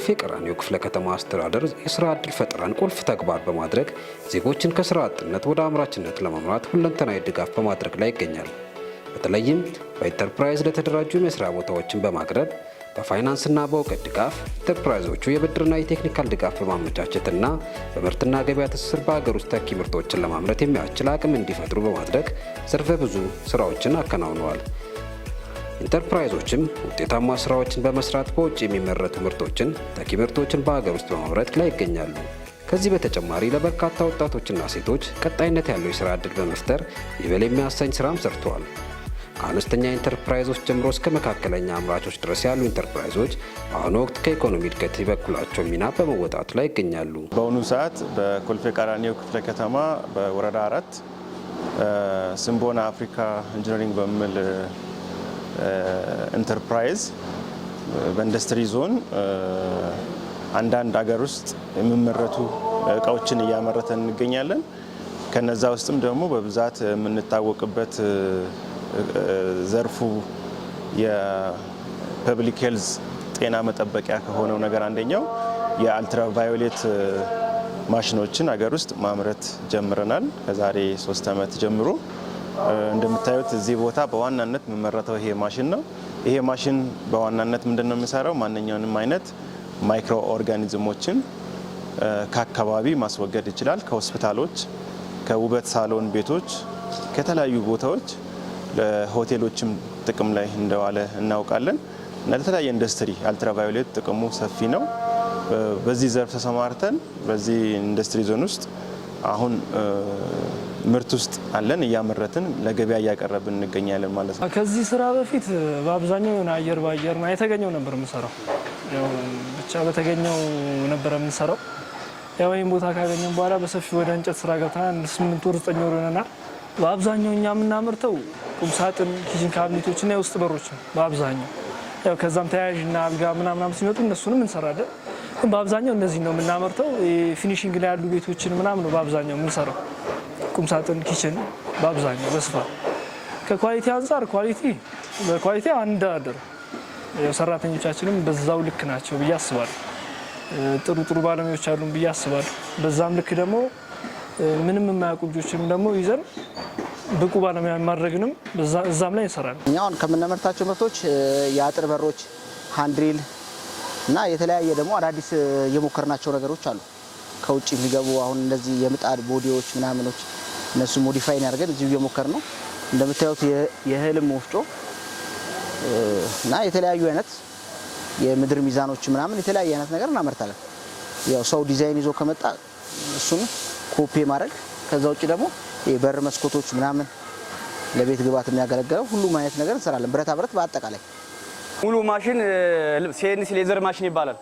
የኮልፌ ቀራኒዮ ክፍለ ከተማ አስተዳደር የስራ ዕድል ፈጠራን ቁልፍ ተግባር በማድረግ ዜጎችን ከስራ አጥነት ወደ አምራችነት ለመምራት ሁለንተናዊ ድጋፍ በማድረግ ላይ ይገኛል። በተለይም በኢንተርፕራይዝ ለተደራጁ የመስሪያ ቦታዎችን በማቅረብ በፋይናንስና በእውቀት ድጋፍ ኢንተርፕራይዞቹ የብድርና የቴክኒካል ድጋፍ በማመቻቸትና በምርትና ገበያ ትስስር በሀገር ውስጥ ተኪ ምርቶችን ለማምረት የሚያስችል አቅም እንዲፈጥሩ በማድረግ ዘርፈ ብዙ ስራዎችን አከናውነዋል። ኢንተርፕራይዞችም ውጤታማ ስራዎችን በመስራት በውጭ የሚመረቱ ምርቶችን ተኪ ምርቶችን በሀገር ውስጥ በማምረት ላይ ይገኛሉ። ከዚህ በተጨማሪ ለበርካታ ወጣቶችና ሴቶች ቀጣይነት ያለው የስራ ዕድል በመፍጠር ይበል የሚያሰኝ ስራም ሰርተዋል። ከአነስተኛ ኢንተርፕራይዞች ጀምሮ እስከ መካከለኛ አምራቾች ድረስ ያሉ ኢንተርፕራይዞች በአሁኑ ወቅት ከኢኮኖሚ እድገት የበኩላቸው ሚና በመወጣቱ ላይ ይገኛሉ። በአሁኑ ሰዓት በኮልፌ ቀራኒዮ ክፍለ ከተማ በወረዳ 4 ስምቦና አፍሪካ ኢንጂነሪንግ በሚል ኢንተርፕራይዝ በኢንዱስትሪ ዞን አንዳንድ ሀገር ውስጥ የሚመረቱ እቃዎችን እያመረተን እንገኛለን። ከነዛ ውስጥም ደግሞ በብዛት የምንታወቅበት ዘርፉ የፐብሊክ ሄልዝ ጤና መጠበቂያ ከሆነው ነገር አንደኛው የአልትራቫዮሌት ማሽኖችን ሀገር ውስጥ ማምረት ጀምረናል። ከዛሬ 3 ዓመት ጀምሮ እንደምታዩት እዚህ ቦታ በዋናነት የሚመረተው ይሄ ማሽን ነው። ይሄ ማሽን በዋናነት ምንድነው የሚሰራው? ማንኛውንም አይነት ማይክሮ ኦርጋኒዝሞችን ከአካባቢ ማስወገድ ይችላል። ከሆስፒታሎች፣ ከውበት ሳሎን ቤቶች፣ ከተለያዩ ቦታዎች ለሆቴሎችም ጥቅም ላይ እንደዋለ እናውቃለን እና ለተለያየ ኢንዱስትሪ አልትራቫዮሌት ጥቅሙ ሰፊ ነው። በዚህ ዘርፍ ተሰማርተን በዚህ ኢንዱስትሪ ዞን ውስጥ አሁን ምርት ውስጥ አለን፣ እያመረትን ለገበያ እያቀረብን እንገኛለን ማለት ነው። ከዚህ ስራ በፊት በአብዛኛው አየር ባየር ነው የተገኘው ነበር የምንሰራው። ያው ብቻ በተገኘው ነበር የምንሰራው። ያው ይሄን ቦታ ካገኘን በኋላ በሰፊ ወደ እንጨት ስራ ገብተናል። 8 ወር 9 ወር ሆነናል። በአብዛኛው እኛ የምናመርተው ቁም ሳጥን፣ ኪችን ካቢኔቶችና የውስጥ በሮች ነው በአብዛኛው። ያው ከዛም ተያያዥና አልጋ ምናምን ሲመጡ እነሱንም እንሰራለን። ግን በአብዛኛው እነዚህ ነው የምናመርተው። ፊኒሺንግ ላይ ያሉ ቤቶችን ምናምን ነው በአብዛኛው የምንሰራው። ቁም ሳጥን፣ ኪችን በአብዛኛው በስፋት። ከኳሊቲ አንፃር በኳሊቲ አንድ አደር ሰራተኞቻችንም በዛው ልክ ናቸው ብዬ አስባለሁ። ጥሩ ባለሙያዎች አሉን ብዬ አስባለሁ። በዛም ልክ ደግሞ ምንም የማያውቁ ልጆችንም ደግሞ ይዘን ብቁ ባለሙያ ማድረግንም እዛም ላይ እንሰራለን። እኛ አሁን ከምናመርታቸው ምርቶች የአጥር በሮች፣ ሃንድሪል እና የተለያየ ደግሞ አዳዲስ የሞከርናቸው ነገሮች አሉ። ከውጭ የሚገቡ አሁን እንደዚህ የምጣድ ቦዲዎች ምናምኖች እነሱ ሞዲፋይን ያደርገን እዚሁ እየሞከር ነው። እንደምታዩት የእህልም ወፍጮ እና የተለያዩ አይነት የምድር ሚዛኖች ምናምን የተለያየ አይነት ነገር እናመርታለን። ያው ሰው ዲዛይን ይዞ ከመጣ እሱን ኮፒ ማድረግ፣ ከዛ ውጭ ደግሞ የበር መስኮቶች ምናምን ለቤት ግብአት የሚያገለግለው ሁሉም አይነት ነገር እንሰራለን። ብረታ ብረት በአጠቃላይ ሙሉ ማሽን ሲኤንሲ ሌዘር ማሽን ይባላል።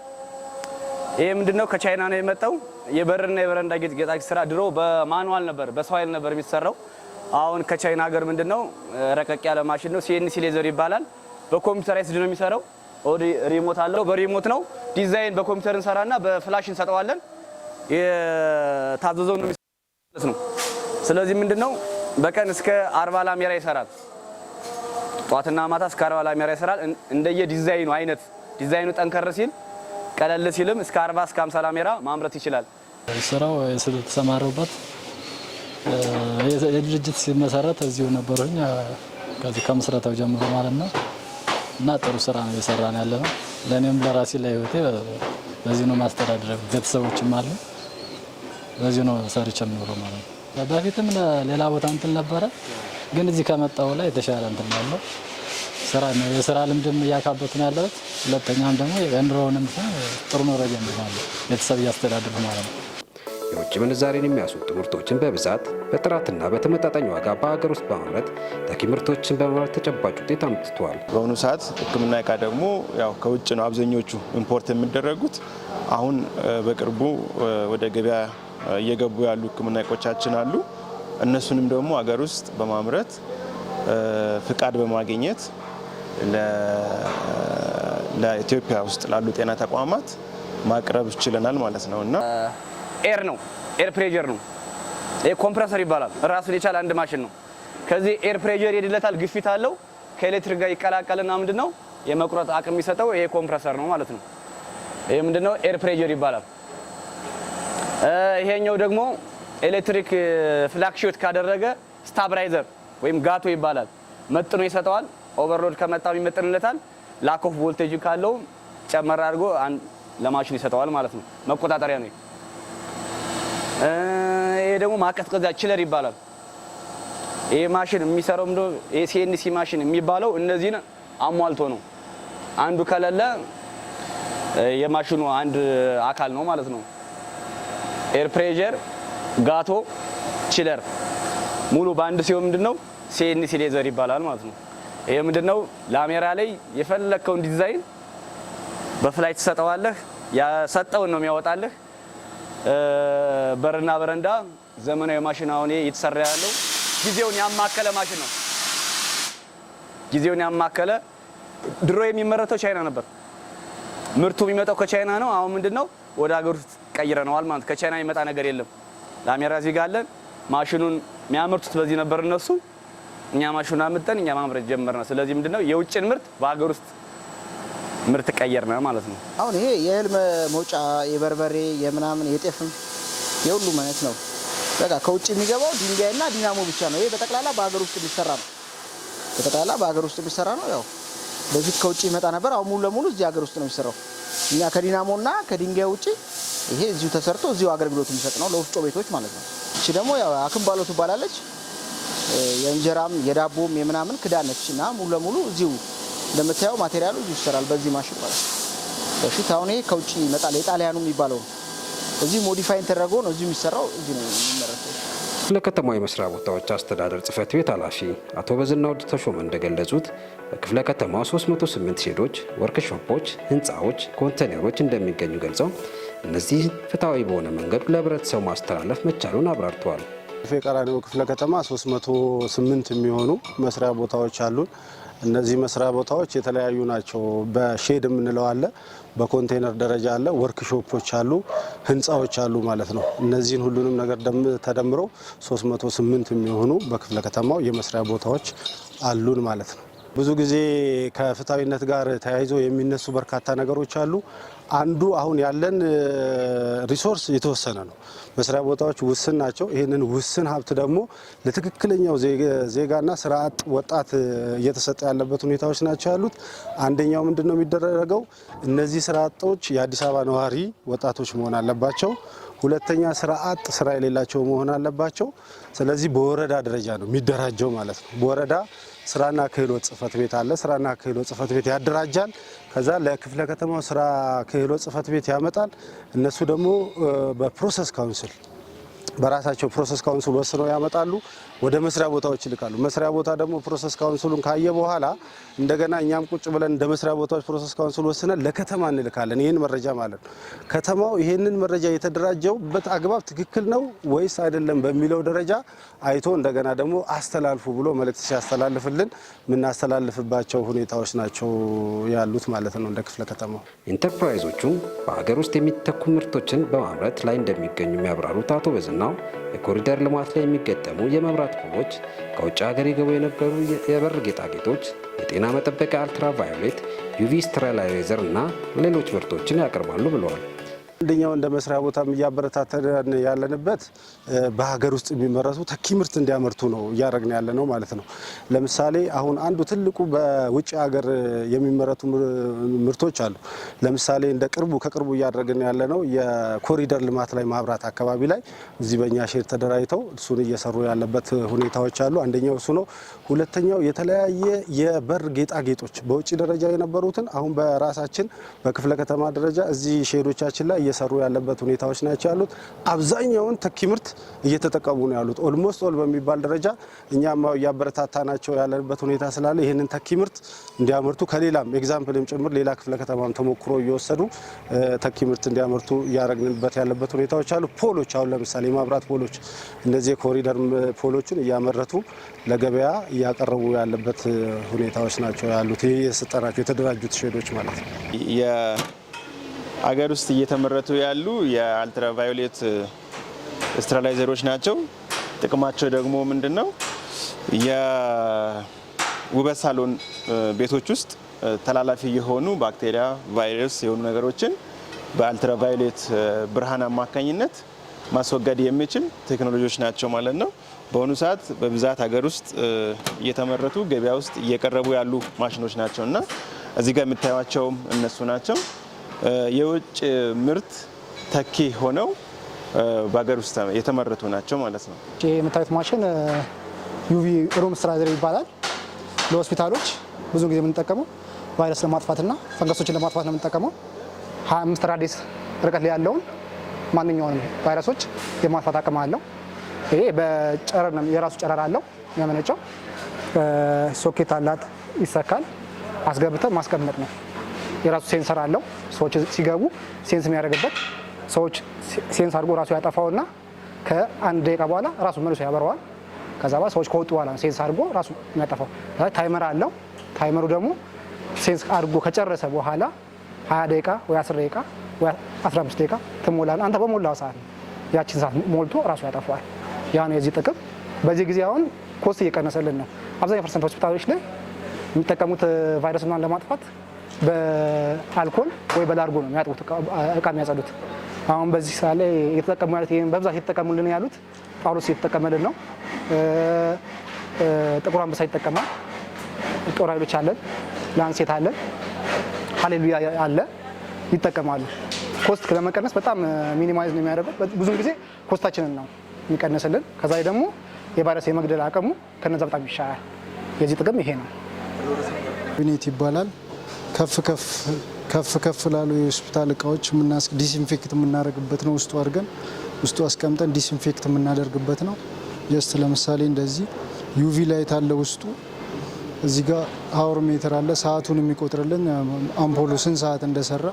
ይሄ ምንድነው? ከቻይና ነው የመጣው። የበርና የበረንዳ ጌጣጌጥ ስራ ድሮ በማኑዋል ነበር፣ በሰው ኃይል ነበር የሚሰራው። አሁን ከቻይና ሀገር ምንድነው ረቀቅ ያለ ማሽን ነው። ሲኤንሲ ሌዘር ይባላል። በኮምፒውተራይዝድ ነው የሚሰራው። ሪሞት አለው። በሪሞት ነው ዲዛይን በኮምፒውተር እንሰራና በፍላሽ እንሰጠዋለን። የታዘዘው ነው የሚሰራው ነው። ስለዚህ ምንድነው በቀን እስከ 40 ላሜራ ይሰራል። ጧትና ማታ እስከ 40 ላሜራ ይሰራል። እንደየ ዲዛይኑ አይነት ዲዛይኑ ጠንከር ሲል ቀለል ሲልም እስከ 40 እስከ 50 ላሜራ ማምረት ይችላል። ስራው የተሰማረበት የድርጅት ሲመሰረት እዚሁ ነበርኩኝ ከዚህ ከምስረታው ጀምሮ ማለት ነው። እና ጥሩ ስራ ነው እየሰራን ያለነው። ለኔም ለራሴ ለህይወቴ በዚህ ነው ማስተዳደር። ቤተሰቦችም አሉ። በዚህ ነው ሰርቼ የምኖረው ማለት ነው። በፊትም ሌላ ቦታ እንትን ነበረ፣ ግን እዚህ ከመጣው ላይ የተሻለ እንትን ያለው ስራ ነው። የስራ ልምድም እያካበቱ ነው ያለው። ሁለተኛም ደግሞ የኑሮውንም ጥሩ ነው ረጀምራለሁ። ቤተሰብ እያስተዳደርኩ ማለት ነው። የውጭ ምንዛሬን የሚያስወጡ ምርቶችን በብዛት በጥራትና በተመጣጣኝ ዋጋ በሀገር ውስጥ በማምረት ተኪ ምርቶችን በማምረት ተጨባጭ ውጤት አምጥተዋል። በአሁኑ ሰዓት ሕክምና እቃ ደግሞ ያው ከውጭ ነው አብዛኞቹ ኢምፖርት የሚደረጉት። አሁን በቅርቡ ወደ ገበያ እየገቡ ያሉ ሕክምና እቃዎቻችን አሉ። እነሱንም ደግሞ ሀገር ውስጥ በማምረት ፍቃድ በማግኘት ለኢትዮጵያ ውስጥ ላሉ ጤና ተቋማት ማቅረብ ይችላል ማለት ነው። እና ኤር ነው፣ ኤር ፕሬዠር ነው። ይሄ ኮምፕረሰር ይባላል። ራሱን የቻለ አንድ ማሽን ነው። ከዚህ ኤር ፕሬዠር ይድለታል፣ ግፊት አለው። ከኤሌክትሪክ ጋር ይቀላቀልና ምንድነው የመቁረጥ አቅም የሚሰጠው ይሄ ኮምፕረሰር ነው ማለት ነው። ይሄ ምንድነው ኤር ፕሬዠር ይባላል። ይሄኛው ደግሞ ኤሌክትሪክ ፍላክቹዌት ካደረገ ስታብላይዘር ወይም ጋቶ ይባላል። መጥኖ ይሰጠዋል። ኦቨርሎድ ከመጣው ይመጥንለታል። ላክ ኦፍ ቮልቴጅ ካለው ጨመር አድርጎ ለማሽኑ ይሰጠዋል ማለት ነው። መቆጣጠሪያ ነው። ይሄ ደግሞ ማቀዝቀዣ ቺለር ይባላል። ይሄ ማሽን የሚሰራው ይሄ ሲኤንሲ ማሽን የሚባለው እነዚህን አሟልቶ ነው። አንዱ ከሌለ የማሽኑ አንድ አካል ነው ማለት ነው። ኤር ፕሬዠር፣ ጋቶ፣ ቺለር ሙሉ ባንድ ሲሆን ምንድነው ሲኤንሲ ሌዘር ይባላል ማለት ነው። ይሄ ምንድነው ላሜራ ላይ የፈለከውን ዲዛይን በፍላይት ተሰጠዋለህ። ያሰጠውን ነው የሚያወጣልህ። በርና በረንዳ ዘመናዊ ማሽን አሁን እየተሰራ ያለው ጊዜውን ያማከለ ማሽን ነው። ጊዜውን ያማከለ ድሮ የሚመረተው ቻይና ነበር። ምርቱ የሚመጣው ከቻይና ነው። አሁን ምንድነው ወደ ሀገር ውስጥ ቀይረነዋል ማለት ከቻይና የሚመጣ ነገር የለም። ላሜራ እዚህ ጋር አለን። ማሽኑን የሚያመርቱት በዚህ ነበር እነሱ። እኛ ማሽኑን አምጥተን እኛ ማምረት ጀመርና ስለዚህ ምንድነው የውጭን ምርት በሀገር ውስጥ ምርት ቀየርና ማለት ነው። አሁን ይሄ የእህል መውጫ የበርበሬ የምናምን የጤፍም የሁሉም አይነት ነው። በቃ ከውጭ የሚገባው ድንጋይና ዲናሞ ብቻ ነው። ይሄ በጠቅላላ በሀገር ውስጥ የሚሰራ ነው። በጠቅላላ በሀገር ውስጥ የሚሰራ ነው። ያው በፊት ከውጭ ይመጣ ነበር። አሁን ሙሉ ለሙሉ እዚህ ሀገር ውስጥ ነው የሚሰራው። እኛ ከዲናሞና ከድንጋይ ውጪ ይሄ እዚሁ ተሰርቶ እዚሁ አገልግሎት የሚሰጥ ነው ለወፍጮ ቤቶች ማለት ነው። እቺ ደግሞ ያው አክምባሎ ትባላለች። የእንጀራም የዳቦም የምናምን ክዳን ነች እና ሙሉ ለሙሉ እዚሁ እንደምታየው ማቴሪያሉ እዚሁ ይሰራል በዚህ ማሽን ማለት ነው። በፊት አሁን ይሄ ከውጭ ይመጣል። የጣሊያኑ የሚባለው እዚህ ሞዲፋይ ተደርጎ ነው እዚሁ የሚሰራው። እዚሁ ነው የሚመረተው። ለከተማው የመስሪያ ቦታዎች አስተዳደር ጽሕፈት ቤት ኃላፊ አቶ በዝናው ተሾመ እንደገለጹት በክፍለ ከተማው 308 ሼዶች፣ ወርክሾፖች፣ ህንፃዎች፣ ኮንቴነሮች እንደሚገኙ ገልጸው እነዚህ ፍትሐዊ በሆነ መንገድ ለህብረተሰቡ ማስተላለፍ መቻሉን አብራርተዋል። ቀራኒዮ ክፍለ ከተማ 308 የሚሆኑ መስሪያ ቦታዎች አሉን። እነዚህ መስሪያ ቦታዎች የተለያዩ ናቸው። በሼድ የምንለው አለ፣ በኮንቴነር ደረጃ አለ፣ ወርክሾፖች አሉ፣ ህንፃዎች አሉ ማለት ነው። እነዚህን ሁሉንም ነገር ተደምሮ 308 የሚሆኑ በክፍለ ከተማው የመስሪያ ቦታዎች አሉን ማለት ነው። ብዙ ጊዜ ከፍትሐዊነት ጋር ተያይዞ የሚነሱ በርካታ ነገሮች አሉ። አንዱ አሁን ያለን ሪሶርስ የተወሰነ ነው። መስሪያ ቦታዎች ውስን ናቸው። ይህንን ውስን ሀብት ደግሞ ለትክክለኛው ዜጋና ስራ አጥ ወጣት እየተሰጠ ያለበት ሁኔታዎች ናቸው ያሉት። አንደኛው ምንድን ነው የሚደረገው? እነዚህ ስራ አጦች የአዲስ አበባ ነዋሪ ወጣቶች መሆን አለባቸው። ሁለተኛ ስራ አጥ ስራ የሌላቸው መሆን አለባቸው። ስለዚህ በወረዳ ደረጃ ነው የሚደራጀው ማለት ነው። በወረዳ ስራና ክህሎት ጽሕፈት ቤት አለ። ስራና ክህሎት ጽሕፈት ቤት ያደራጃል። ከዛ ለክፍለ ከተማው ስራ ክህሎት ጽሕፈት ቤት ያመጣል። እነሱ ደግሞ በፕሮሰስ ካውንስል በራሳቸው ፕሮሰስ ካውንስል ወስነው ያመጣሉ፣ ወደ መስሪያ ቦታዎች ይልካሉ። መስሪያ ቦታ ደግሞ ፕሮሰስ ካውንስሉን ካየ በኋላ እንደገና እኛም ቁጭ ብለን እንደ መስሪያ ቦታዎች ፕሮሰስ ካውንስል ወስነን ለከተማ እንልካለን። ይህን መረጃ ማለት ነው። ከተማው ይህንን መረጃ የተደራጀውበት አግባብ ትክክል ነው ወይስ አይደለም በሚለው ደረጃ አይቶ እንደገና ደግሞ አስተላልፉ ብሎ መልእክት ሲያስተላልፍልን የምናስተላልፍባቸው ሁኔታዎች ናቸው ያሉት ማለት ነው። እንደ ክፍለ ከተማው ኢንተርፕራይዞቹ በሀገር ውስጥ የሚተኩ ምርቶችን በማምረት ላይ እንደሚገኙ የሚያብራሩት አቶ በዝናው የኮሪደር ልማት ላይ የሚገጠሙ የመብራት ፖሎች፣ ከውጭ ሀገር የገቡ የነበሩ የበር ጌጣጌጦች፣ የጤና መጠበቂያ አልትራቫዮሌት፣ ዩቪ ስተራላይዘር እና ሌሎች ምርቶችን ያቀርባሉ ብለዋል። አንደኛው እንደ መስሪያ ቦታ እያበረታተን ያለንበት በሀገር ውስጥ የሚመረቱ ተኪ ምርት እንዲያመርቱ ነው እያደረግን ያለ ነው ማለት ነው። ለምሳሌ አሁን አንዱ ትልቁ በውጭ ሀገር የሚመረቱ ምርቶች አሉ። ለምሳሌ እንደ ከቅርቡ እያደረግን ያለ ነው የኮሪደር ልማት ላይ ማብራት አካባቢ ላይ እዚህ በእኛ ሼር ተደራጅተው እሱን እየሰሩ ያለበት ሁኔታዎች አሉ። አንደኛው እሱ ነው። ሁለተኛው የተለያየ የበር ጌጣጌጦች በውጭ ደረጃ የነበሩትን አሁን በራሳችን በክፍለ ከተማ ደረጃ እዚህ ሼዶቻችን ላይ እየሰሩ ያለበት ሁኔታዎች ናቸው ያሉት። አብዛኛውን ተኪ ምርት እየተጠቀሙ ነው ያሉት። ኦልሞስት ኦል በሚባል ደረጃ እኛም እያበረታታናቸው ያለበት ሁኔታ ስላለ ይህንን ተኪ ምርት እንዲያመርቱ ከሌላም ኤግዛምፕልም ጭምር ሌላ ክፍለ ከተማም ተሞክሮ እየወሰዱ ተኪ ምርት እንዲያመርቱ እያደረግንበት ያለበት ሁኔታዎች አሉ። ፖሎች አሁን ለምሳሌ የማብራት ፖሎች እነዚህ የኮሪደር ፖሎችን እያመረቱ ለገበያ እያቀረቡ ያለበት ሁኔታዎች ናቸው ያሉት። ይህ የሰጠናቸው የተደራጁት ሼዶች ማለት ነው። አገር ውስጥ እየተመረቱ ያሉ የአልትራቫዮሌት ስተራላይዘሮች ናቸው። ጥቅማቸው ደግሞ ምንድነው? የውበት ሳሎን ቤቶች ውስጥ ተላላፊ የሆኑ ባክቴሪያ፣ ቫይረስ የሆኑ ነገሮችን በአልትራቫዮሌት ብርሃን አማካኝነት ማስወገድ የሚችል ቴክኖሎጂዎች ናቸው ማለት ነው። በአሁኑ ሰዓት በብዛት ሀገር ውስጥ እየተመረቱ ገበያ ውስጥ እየቀረቡ ያሉ ማሽኖች ናቸው እና እዚህ ጋር የምታዩቸውም እነሱ ናቸው። የውጭ ምርት ተኪ ሆነው በሀገር ውስጥ የተመረቱ ናቸው ማለት ነው። የምታዩት ማሽን ዩቪ ሩም ስትራይዘር ይባላል። ለሆስፒታሎች ብዙ ጊዜ የምንጠቀመው ቫይረስ ለማጥፋትና ፈንገሶችን ለማጥፋት ነው የምንጠቀመው። 25 ራዲየስ ርቀት ላይ ያለውን ማንኛውንም ቫይረሶች የማጥፋት አቅም አለው። ይሄ በጨረር ነው፣ የራሱ ጨረር አለው የሚያመነጨው። ሶኬት አላት፣ ይሰካል። አስገብተን ማስቀመጥ ነው። የራሱ ሴንሰር አለው። ሰዎች ሲገቡ ሴንስ የሚያደርግበት፣ ሰዎች ሴንስ አድርጎ ራሱ ያጠፋውና ከአንድ ደቂቃ በኋላ ራሱ መልሶ ያበረዋል። ከዛ በኋላ ሰዎች ከወጡ በኋላ ሴንስ አድርጎ ራሱ የሚያጠፋው። ታይመር አለው። ታይመሩ ደግሞ ሴንስ አድርጎ ከጨረሰ በኋላ 20 ደቂቃ ወይ 10 ደቂቃ ወይ 15 ደቂቃ ትሞላለህ። አንተ በሞላው ሰዓት ያቺን ሰዓት ሞልቶ ራሱ ያጠፋዋል። ያ ነው የዚህ ጥቅም። በዚህ ጊዜ አሁን ኮስት እየቀነሰልን ነው። አብዛኛው ፐርሰንት ሆስፒታሎች ላይ የሚጠቀሙት ቫይረስን ለማጥፋት በአልኮል ወይ በላርጎ ነው የሚያጥቡት እቃ የሚያጸዱት። አሁን በዚህ ሰዓት ላይ እየተጠቀሙ ያሉት ይሄን በብዛት እየተጠቀሙልን ያሉት ጳውሎስ እየተጠቀመልን ነው። ጥቁር አንበሳ ይጠቀማል። ጦር ኃይሎች አለን፣ ላንሴት አለን፣ ሃሌሉያ አለ፣ ይጠቀማሉ። ኮስት ለመቀነስ በጣም ሚኒማይዝ ነው የሚያደርገው። ብዙ ጊዜ ኮስታችንን ነው የሚቀንስልን። ከዛ ደግሞ የቫይረስ የመግደል አቅሙ ከነዛ በጣም ይሻላል። የዚህ ጥቅም ይሄ ነው። ዩኒት ይባላል። ከፍ ከፍ ላሉ የሆስፒታል እቃዎች ዲስኢንፌክት የምናደርግበት ነው። ውስጡ አድርገን ውስጡ አስቀምጠን ዲስኢንፌክት የምናደርግበት ነው። ጀስት ለምሳሌ እንደዚህ ዩቪ ላይት አለ ውስጡ። እዚህ ጋር ፓወር ሜትር አለ፣ ሰዓቱን የሚቆጥርልን አምፖሉ ስንት ሰዓት እንደሰራ።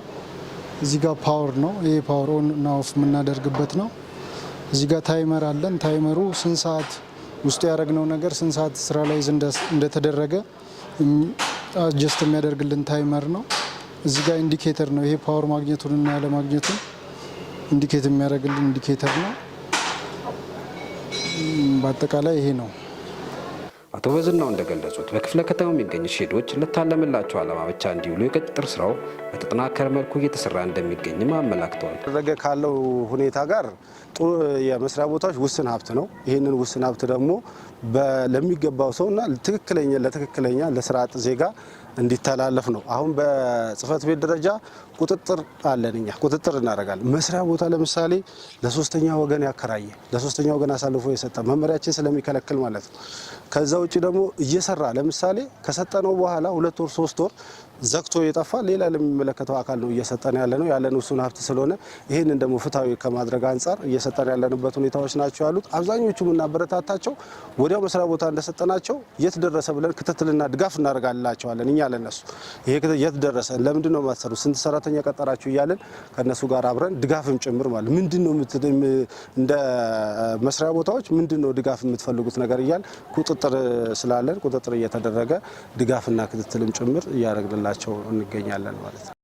እዚህ ጋር ፓወር ነው፣ ይሄ ፓወር ኦን እና ኦፍ የምናደርግበት ነው። እዚህ ጋር ታይመር አለን። ታይመሩ ስንት ሰዓት ውስጡ ያደረግነው ነገር ስንት ሰዓት ስራ ላይ እንደተደረገ አጀስት የሚያደርግልን ታይመር ነው። እዚህ ጋር ኢንዲኬተር ነው፣ ይሄ ፓወር ማግኘቱን እና ያለ ማግኘቱን ኢንዲኬት የሚያደርግልን ኢንዲኬተር ነው። በአጠቃላይ ይሄ ነው። አቶ በዝናው እንደገለጹት በክፍለ ከተማው የሚገኙ ሼዶች ለታለመላቸው ዓላማ ብቻ እንዲውሉ የቅጥር ስራው በተጠናከረ መልኩ እየተሰራ እንደሚገኝም አመላክተዋል። ደረገ ካለው ሁኔታ ጋር ጥሩ የመስሪያ ቦታዎች ውስን ሀብት ነው። ይህንን ውስን ሀብት ደግሞ ለሚገባው ሰውና ለትክክለኛ ለስራ አጥ ዜጋ እንዲተላለፍ ነው። አሁን በጽህፈት ቤት ደረጃ ቁጥጥር አለን። እኛ ቁጥጥር እናደርጋለን። መስሪያ ቦታ ለምሳሌ ለሶስተኛ ወገን ያከራየ ለሶስተኛ ወገን አሳልፎ የሰጠ መመሪያችን ስለሚከለክል ማለት ነው። ከዛ ውጭ ደግሞ እየሰራ ለምሳሌ ከሰጠነው በኋላ 2 ወር 3 ወር ዘግቶ የጠፋ ሌላ ለሚመለከተው አካል ነው እየሰጠን ያለን ውሱን ሀብት ስለሆነ ይህንን ደግሞ ፍትሐዊ ከማድረግ አንጻር እየሰጠን ያለንበት ሁኔታዎች ናቸው ያሉት። አብዛኞቹ የምናበረታታቸው ወዲያው መስሪያ ቦታ እንደሰጠናቸው የት ደረሰ ብለን ክትትልና ድጋፍ እናደርጋላቸዋለን። እኛ ለነሱ ይሄ የት ደረሰ፣ ለምንድን ነው ማሰሩ፣ ስንት ሰራተኛ ቀጠራችሁ እያለን ከነሱ ጋር አብረን ድጋፍም ጭምር ማለት ምንድን ነው እንደ መስሪያ ቦታዎች ምንድን ነው ድጋፍ የምትፈልጉት ነገር እያል ቁጥጥር ስላለን ቁጥጥር እየተደረገ ድጋፍና ክትትልም ጭምር እያደረግንላቸው እንገኛለን ማለት ነው።